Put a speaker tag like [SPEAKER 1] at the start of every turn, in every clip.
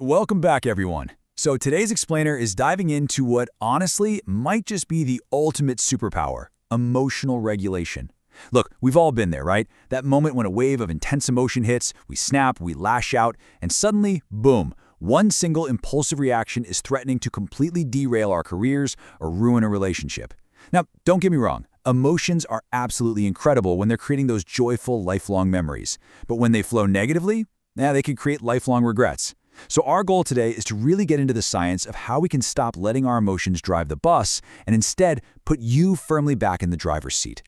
[SPEAKER 1] Welcome back, everyone. So today's explainer is diving into what honestly might just be the ultimate superpower, emotional regulation. Look, we've all been there, right? That moment when a wave of intense emotion hits, we snap, we lash out, and suddenly, boom, one single impulsive reaction is threatening to completely derail our careers or ruin a relationship. Now, don't get me wrong, emotions are absolutely incredible when they're creating those joyful, lifelong memories. But when they flow negatively, they can create lifelong regrets. So our goal today is to really get into the science of how we can stop letting our emotions drive the bus and instead put you firmly back in the driver's seat.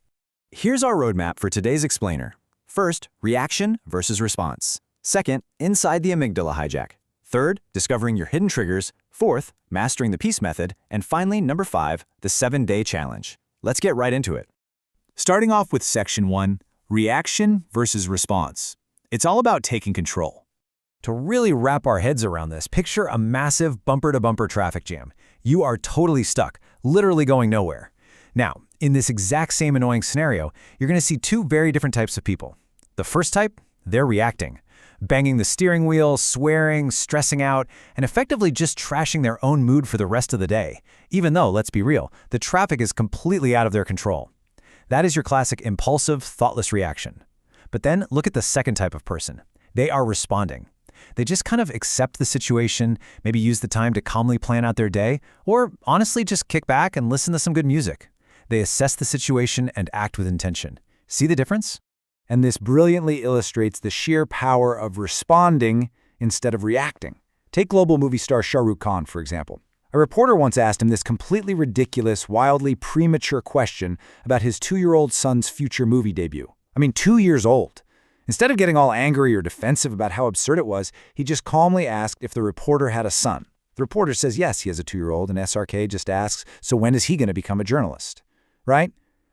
[SPEAKER 2] Here's our roadmap for today's explainer. First, reaction versus response. Second, inside the amygdala hijack. Third, discovering your hidden triggers. Fourth, mastering the peace method. And finally, number 5, the 7-day challenge. Let's get right into it.
[SPEAKER 3] Starting off with Section 1, reaction versus response. It's all about taking control.
[SPEAKER 4] To really wrap our heads around this, picture a massive bumper-to-bumper traffic jam. You are totally stuck, literally going nowhere. Now, in this exact same annoying scenario, you're going to see two very different types of people. The first type, they're reacting, banging the steering wheel, swearing, stressing out, and effectively just trashing their own mood for the rest of the day, even though, let's be real, the traffic is completely out of their control. That is your classic impulsive, thoughtless reaction. But then look at the second type of person. They are responding. They just kind of accept the situation, maybe use the time to calmly plan out their day, or honestly just kick back and listen to some good music. They assess the situation and act with intention. See the difference?
[SPEAKER 1] And this brilliantly illustrates the sheer power of responding instead of reacting. Take global movie star Shah Rukh Khan, for example. A reporter once asked him this completely ridiculous, wildly premature question about his 2-year-old son's future movie debut. 2 years old. Instead of getting all angry or defensive about how absurd it was, he just calmly asked if the reporter had a son. The reporter says yes, he has a 2-year-old, and SRK just asks, so when is he going to become a journalist? Right?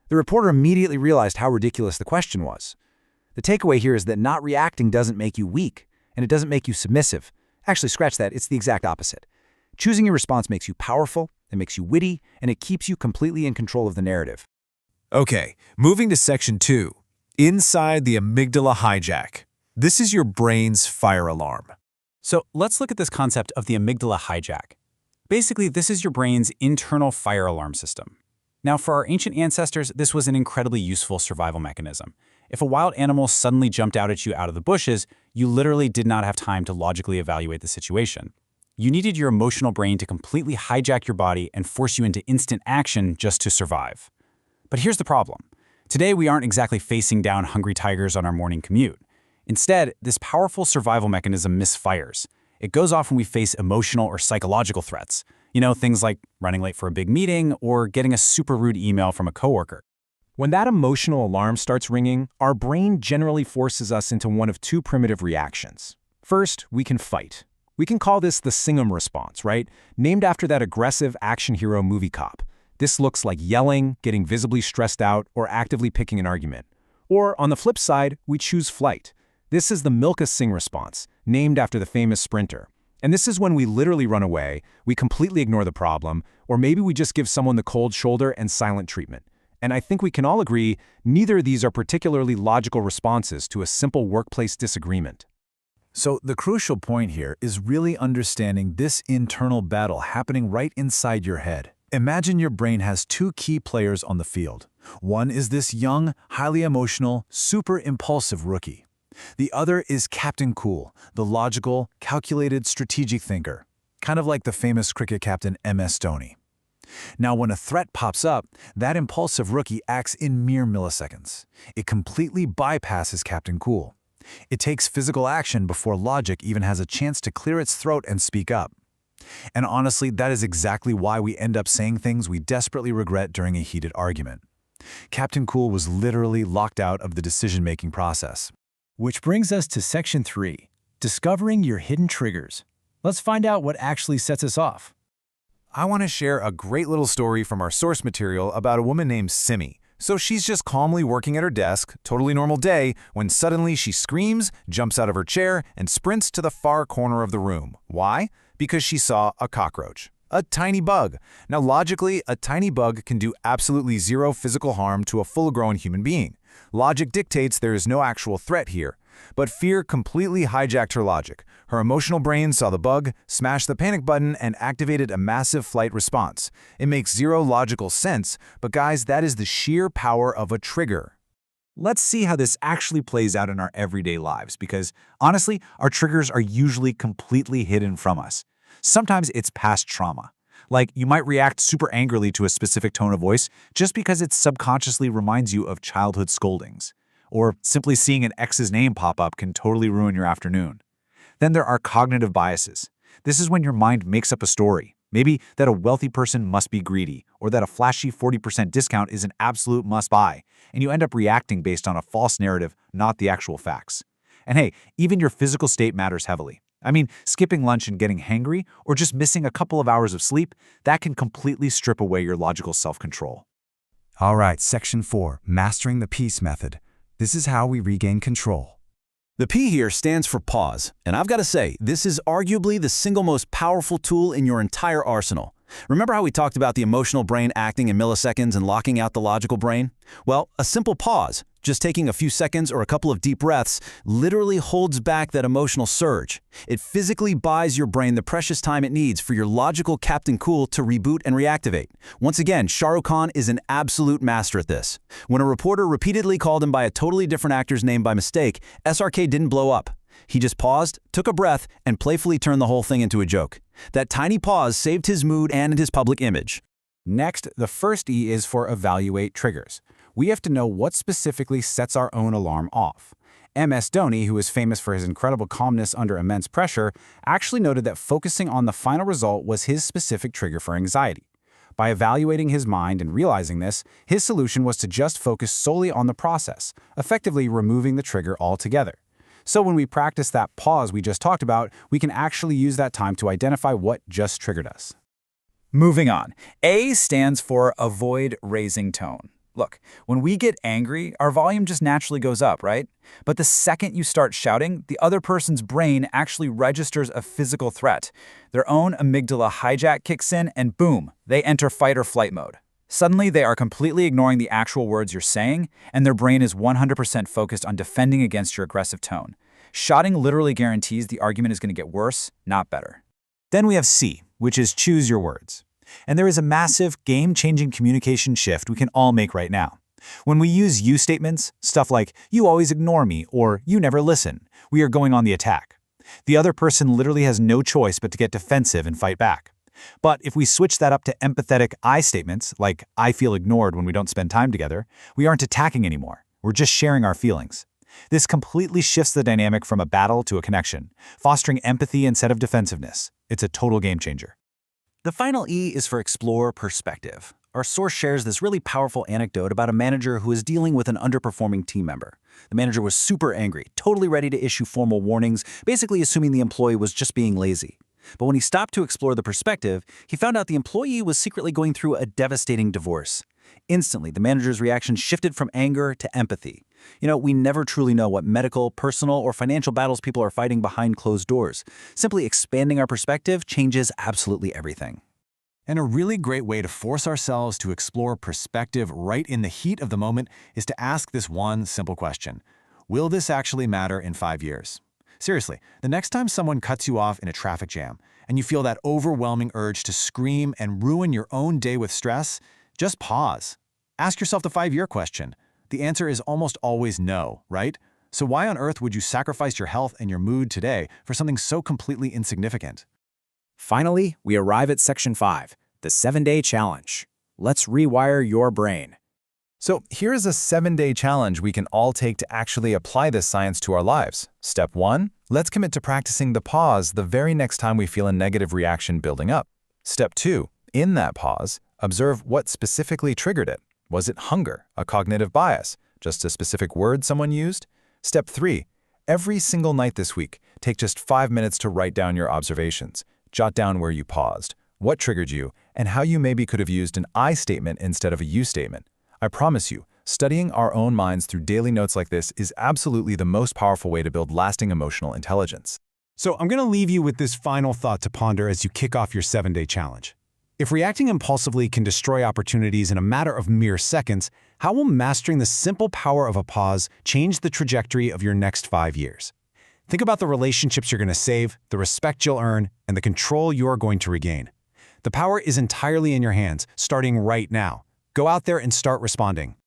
[SPEAKER 1] The reporter immediately realized how ridiculous the question was. The takeaway here is that not reacting doesn't make you weak, and it doesn't make you submissive. Actually, scratch that, it's the exact opposite. Choosing your response makes you powerful, it makes you witty, and it keeps you completely in control of the narrative.
[SPEAKER 3] Okay, moving to Section 2, inside the amygdala hijack. This is your brain's fire alarm.
[SPEAKER 5] So let's look at this concept of the amygdala hijack. Basically, this is your brain's internal fire alarm system. Now, for our ancient ancestors, this was an incredibly useful survival mechanism. If a wild animal suddenly jumped out at you out of the bushes, you literally did not have time to logically evaluate the situation. You needed your emotional brain to completely hijack your body and force you into instant action just to survive. But here's the problem. Today, we aren't exactly facing down hungry tigers on our morning commute. Instead, this powerful survival mechanism misfires. It goes off when we face emotional or psychological threats. Things like running late for a big meeting or getting a super rude email from a coworker.
[SPEAKER 4] When that emotional alarm starts ringing, our brain generally forces us into one of two primitive reactions. First, we can fight. We can call this the Singham response, right? Named after that aggressive action hero movie cop. This looks like yelling, getting visibly stressed out, or actively picking an argument. Or, on the flip side, we choose flight. This is the Milka Singh response, named after the famous sprinter. And this is when we literally run away, we completely ignore the problem, or maybe we just give someone the cold shoulder and silent treatment. And I think we can all agree, neither of these are particularly logical responses to a simple workplace disagreement.
[SPEAKER 3] So the crucial point here is really understanding this internal battle happening right inside your head. Imagine your brain has two key players on the field. One is this young, highly emotional, super impulsive rookie. The other is Captain Cool, the logical, calculated, strategic thinker, kind of like the famous cricket captain MS Dhoni. Now, when a threat pops up, that impulsive rookie acts in mere milliseconds. It completely bypasses Captain Cool. It takes physical action before logic even has a chance to clear its throat and speak up. And honestly, that is exactly why we end up saying things we desperately regret during a heated argument. Captain Cool was literally locked out of the decision-making process.
[SPEAKER 4] Which brings us to Section 3, discovering your hidden triggers. Let's find out what actually sets us off.
[SPEAKER 3] I want to share a great little story from our source material about a woman named Simi. So she's just calmly working at her desk, totally normal day, when suddenly she screams, jumps out of her chair, and sprints to the far corner of the room. Why? Because she saw a cockroach. A tiny bug. Now logically, a tiny bug can do absolutely zero physical harm to a full-grown human being. Logic dictates there is no actual threat here. But fear completely hijacked her logic. Her emotional brain saw the bug, smashed the panic button, and activated a massive flight response. It makes zero logical sense, but guys, that is the sheer power of a trigger.
[SPEAKER 2] Let's see how this actually plays out in our everyday lives, because honestly, our triggers are usually completely hidden from us. Sometimes it's past trauma. Like, you might react super angrily to a specific tone of voice just because it subconsciously reminds you of childhood scoldings. Or simply seeing an ex's name pop up can totally ruin your afternoon. Then there are cognitive biases. This is when your mind makes up a story. Maybe that a wealthy person must be greedy, or that a flashy 40% discount is an absolute must-buy, and you end up reacting based on a false narrative, not the actual facts. And hey, even your physical state matters heavily. I mean, skipping lunch and getting hangry, or just missing a couple of hours of sleep, that can completely strip away your logical self-control.
[SPEAKER 3] All right, Section 4, Mastering the Peace Method. This is how we regain control.
[SPEAKER 2] The P here stands for pause, and I've got to say, this is arguably the single most powerful tool in your entire arsenal. Remember how we talked about the emotional brain acting in milliseconds and locking out the logical brain? Well, a simple pause, just taking a few seconds or a couple of deep breaths, literally holds back that emotional surge. It physically buys your brain the precious time it needs for your logical Captain Cool to reboot and reactivate. Once again, Shah Rukh Khan is an absolute master at this. When a reporter repeatedly called him by a totally different actor's name by mistake, SRK didn't blow up. He just paused, took a breath, and playfully turned the whole thing into a joke. That tiny pause saved his mood and his public image.
[SPEAKER 5] Next, the first E is for evaluate triggers. We have to know what specifically sets our own alarm off. MS Dhoni, who is famous for his incredible calmness under immense pressure, actually noted that focusing on the final result was his specific trigger for anxiety. By evaluating his mind and realizing this, his solution was to just focus solely on the process, effectively removing the trigger altogether. So when we practice that pause we just talked about, we can actually use that time to identify what just triggered us.
[SPEAKER 6] Moving on. A stands for avoid raising tone. Look, when we get angry, our volume just naturally goes up, right? But the second you start shouting, the other person's brain actually registers a physical threat. Their own amygdala hijack kicks in, and boom, they enter fight or flight mode. Suddenly, they are completely ignoring the actual words you're saying, and their brain is 100% focused on defending against your aggressive tone. Shouting literally guarantees the argument is going to get worse, not better.
[SPEAKER 2] Then we have C, which is choose your words. And there is a massive, game-changing communication shift we can all make right now. When we use you statements, stuff like, you always ignore me, or you never listen, we are going on the attack. The other person literally has no choice but to get defensive and fight back. But if we switch that up to empathetic I statements, like I feel ignored when we don't spend time together, we aren't attacking anymore. We're just sharing our feelings. This completely shifts the dynamic from a battle to a connection, fostering empathy instead of defensiveness. It's a total game changer.
[SPEAKER 4] The final E is for explore perspective. Our source shares this really powerful anecdote about a manager who is dealing with an underperforming team member. The manager was super angry, totally ready to issue formal warnings, basically assuming the employee was just being lazy. But when he stopped to explore the perspective, he found out the employee was secretly going through a devastating divorce. Instantly, the manager's reaction shifted from anger to empathy. We never truly know what medical, personal, or financial battles people are fighting behind closed doors. Simply expanding our perspective changes absolutely everything.
[SPEAKER 3] And a really great way to force ourselves to explore perspective right in the heat of the moment is to ask this one simple question. Will this actually matter in 5 years? Seriously, the next time someone cuts you off in a traffic jam and you feel that overwhelming urge to scream and ruin your own day with stress, just pause. Ask yourself the 5-year question. The answer is almost always no, right? So why on earth would you sacrifice your health and your mood today for something so completely insignificant?
[SPEAKER 6] Finally, we arrive at Section 5, the 7-Day Challenge. Let's rewire your brain.
[SPEAKER 3] So here is a 7-day challenge we can all take to actually apply this science to our lives. Step 1, let's commit to practicing the pause the very next time we feel a negative reaction building up. Step 2, in that pause, observe what specifically triggered it. Was it hunger, a cognitive bias, just a specific word someone used? Step 3, every single night this week, take just 5 minutes to write down your observations. Jot down where you paused, what triggered you, and how you maybe could have used an I statement instead of a you statement. I promise you, studying our own minds through daily notes like this is absolutely the most powerful way to build lasting emotional intelligence.
[SPEAKER 7] So I'm going to leave you with this final thought to ponder as you kick off your 7-day challenge.
[SPEAKER 4] If reacting impulsively can destroy opportunities in a matter of mere seconds, how will mastering the simple power of a pause change the trajectory of your next 5 years? Think about the relationships you're going to save, the respect you'll earn, and the control you're going to regain. The power is entirely in your hands, starting right now. Go out there and start responding.